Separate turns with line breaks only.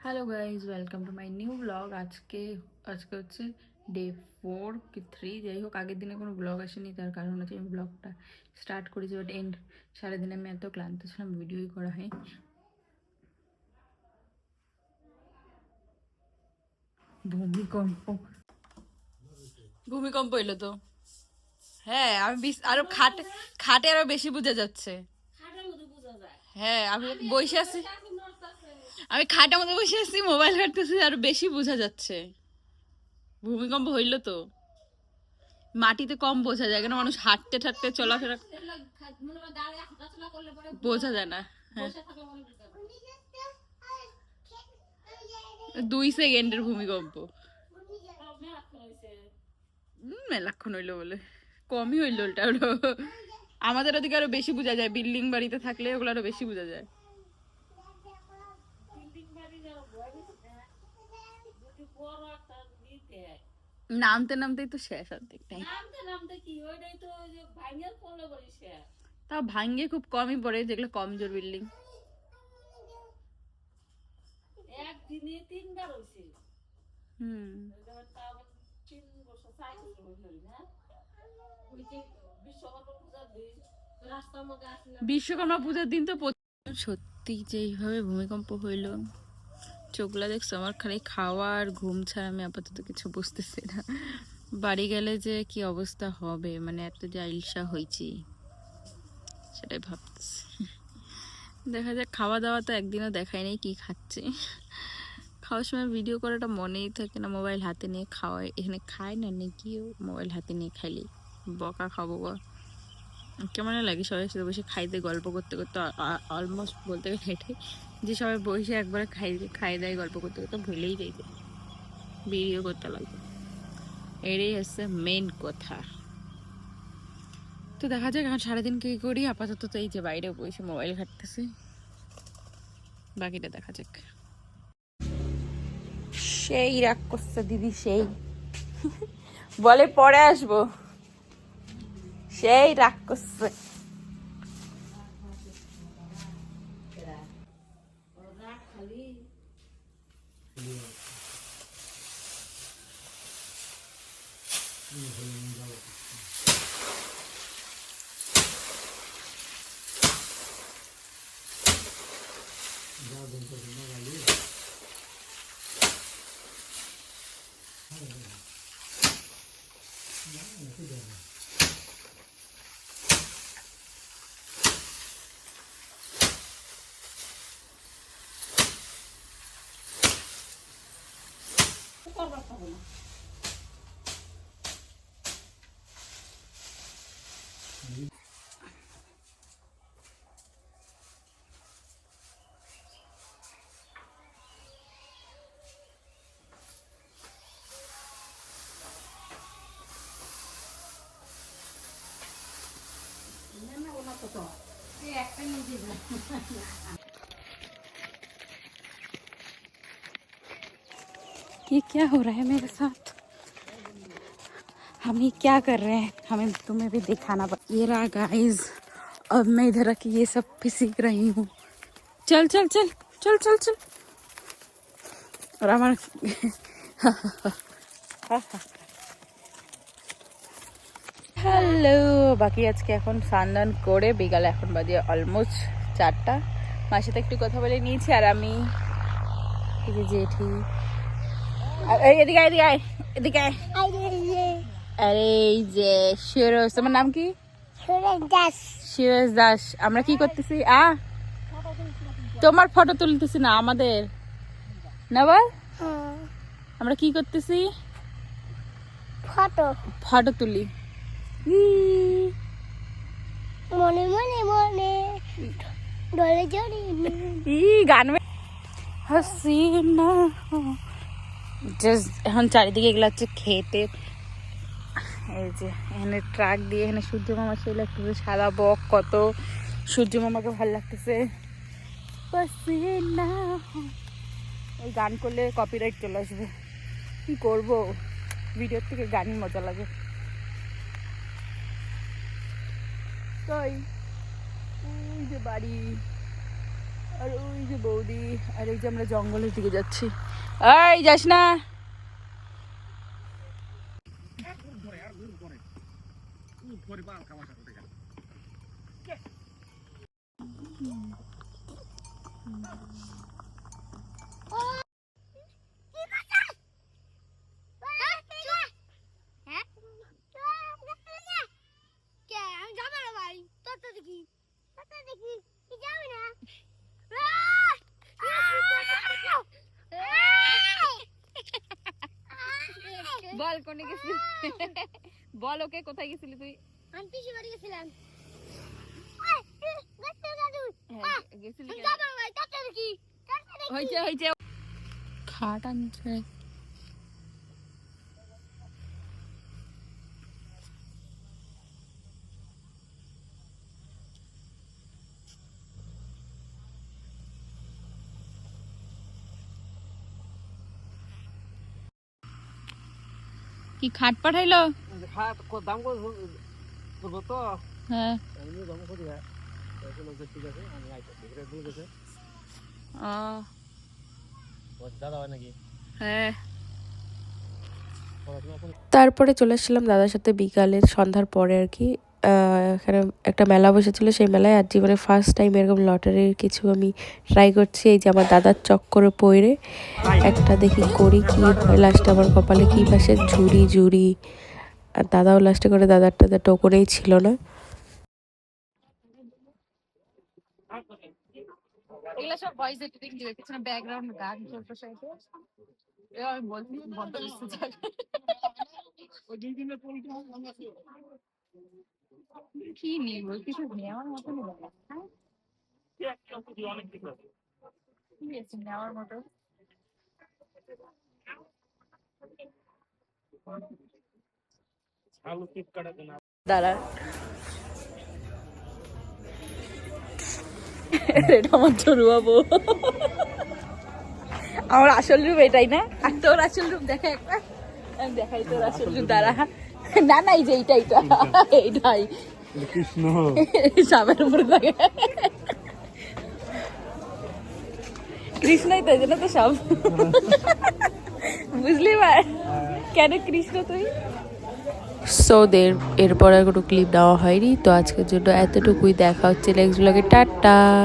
Hello guys, welcome to my new blog. আজকে হচ্ছে day 4 কি 3, যাই হোক। আগের দিনে কোনো ব্লগ আসেনি, তার কারণ হচ্ছে আমি ব্লগটা স্টার্ট করেছি বাট এন্ড সারাদিনে আমি এত ক্লান্ত ছিলাম, ভিডিওই করা হয়। ভূমিকম্প ভূমিকম্প এলো তো। হ্যাঁ, আমি আরো খাটে আরো বেশি বোঝা যাচ্ছে। হ্যাঁ, আমি বসে আছি, আমি খাটের মধ্যে বসে আছি, মোবাইল ঘাটতেছি, আরো বেশি বোঝা যাচ্ছে। ভূমিকম্প হইলো তো। মাটিতে কম বোঝা যায়, কেন মানুষ হাঁটতে ঠাটতে চলাফেরা বোঝা যায় না। হ্যাঁ, 2 সেকেন্ডের ভূমিকম্প। মেলাক্ষণ হইলো বলে কমই হইলো, ওটা হলো। আমাদের ওদিকে আরো বেশি বোঝা যায়, বিল্ডিং বাড়িতে থাকলে ওগুলো আরো বেশি বোঝা যায়। নামতে নামতেই তো শেষ অর্ধেকটাই। তাও ভাঙ্গে খুব কমই পড়ে, যেগুলো কমজোর বিল্ডিং। বিশ্বকর্মা পূজার দিন তো সত্যি যেইভাবে ভূমিকম্প হইলো, চোখগুলা দেখছো আমার, খালি খাওয়া আর ঘুম ছাড়া আমি আপাতত কিছু বুঝতেছি না। বাড়ি গেলে যে কি অবস্থা হবে, মানে এত যে আইলসা হয়েছি সেটাই ভাবতেছি। দেখা যাক, খাওয়া দাওয়া তো একদিনও দেখাই নেই কি খাচ্ছি। খাওয়ার সময় ভিডিও করাটা মনেই থাকে না, মোবাইল হাতে নিয়ে খাওয়াই, এখানে খায় না নাকি মোবাইল হাতে নিয়ে খাইলে বকা খাবো বা কেমন লাগে। সবাই সাথে বসে খাইতে গল্প করতে করতে অলমোস্ট বলতে গেলে এটাই যে সবাই বসে একবারে খাই দেয়, গল্প করতে করতে ভুলেই যাইতে ভিডিও করতে লাগবে। এটাই হচ্ছে মেন কথা। তো দেখা যাক এখন সারাদিন কি করি। আপাতত তো এই যে বাইরে বসে মোবাইল ঘাটতেছি, বাকিটা দেখা যাক। সেই রাগ করছে দিদি, সেই বলে পরে আসবো, সেই রাগ করছে। ये क्या हो रहा है मेरे साथ, हम ये क्या कर रहे हैं, हमें तुम्हें भी दिखाना पड़ेगा। ये रहा गाइस, अब मैं इधर रखी ये सब भी सीख रही हूँ। चल चल चल चल चल चल। और हमारा হ্যালো, বাকি আজকে এখন স্নান করে বিকালে, এখন বাজে অলমোস্ট 4টা। মার সাথে একটু কথা বলে নিয়েছি, আর আমি জেঠি, এদিকে এদিকে এদিকে। আরে এই যে শিরোজ, তোমার নাম কি? শিরোজ দাস। আমরা কি করতেছি? তোমার ফটো তুলতেছি না, আমাদের না বল। আমরা কি করতেছি? ফটো তুলি। মনে মনে মনে ডলে জড়ি গান হাসিনা। এখন চারিদিকে এগুলো হচ্ছে খেতে। এই যে এখানে ট্রাক দিয়ে, এখানে সূর্য মামা সেই লাগতেছে, সাদা বক কত, সূর্য মামাকে ভালো লাগতেছে। এই গান করলে কপিরাইট চলে আসবে, কি করবো, ভিডিওর থেকে গানই মজা লাগে। তাই ওই যে বাড়ি, আর ওই যে বৌদি, আর এই যে আমরা জঙ্গলের দিকে যাচ্ছি। এই যাস না। বল কোনে গেছিলি? বল ওকে, কোথায় গেছিলি তুই?
আমি পিসি বাড়ি গেছিলাম।
খাট আনছে। কি খাট পাঠাইলো?
খাট দাম করবো তো।
হ্যাঁ
আমি দাম করি না, ঠিক আছে আমি আইতেছি ঘুরে দূর গেছে। দাদা হয় নাকি?
হ্যাঁ।
তারপরে চলে এসেছিলাম দাদার সাথে বিকালের সন্ধ্যার পরে আর কি। এখানে একটা মেলা বসেছিল, সেই মেলায় আর জীবনে ফার্স্ট টাইম এরকম লটারির কিছু আমি ট্রাই করছি। এই যে আমার দাদার চক্করে পড়ে একটা দেখি করি কি হয়। লাস্টে আমার কপালে কি পাশে ঝুড়ি। আর দাদাও লাস্টে করে দাদারটা টোকনেই ছিল না।
এগুলা সব ভয়েস এডিটিং দিবে, পিছনে ব্যাকগ্রাউন্ড গান চলতে চাইতে। আমি বলছি বন্ধ করতে চাই। ওই দুই দিনের পরীক্ষা আছে। কি নিব? কিছু নেওয়ার মতো নেব। হ্যাঁ? কি একটা কিছু অনেক কিছু আছে। কি আছে নেওয়ার মতো? আলু টিপ কাটাতে না। দাঁড়া। এটা আমার চড়ুয়াবো। আমার আসল রূপ এটাই না? আর তোর আসল রূপ দেখা একবার। আমি দেখাই তোর আসল রূপ, দাঁড়া। না না, এই যে এইটাই কৃষ্ণ সাপের উপরে থাকে। কৃষ্ণই তো, এই জন্য তো সাপ। বুঝলি ভাই কেন কৃষ্ণ তুই?
সো এরপর আর কোনো ক্লিপ নেওয়া হয়নি। তো আজকের জন্য এতটুকুই, দেখা হচ্ছে নেক্সট ব্লগে। টাটা।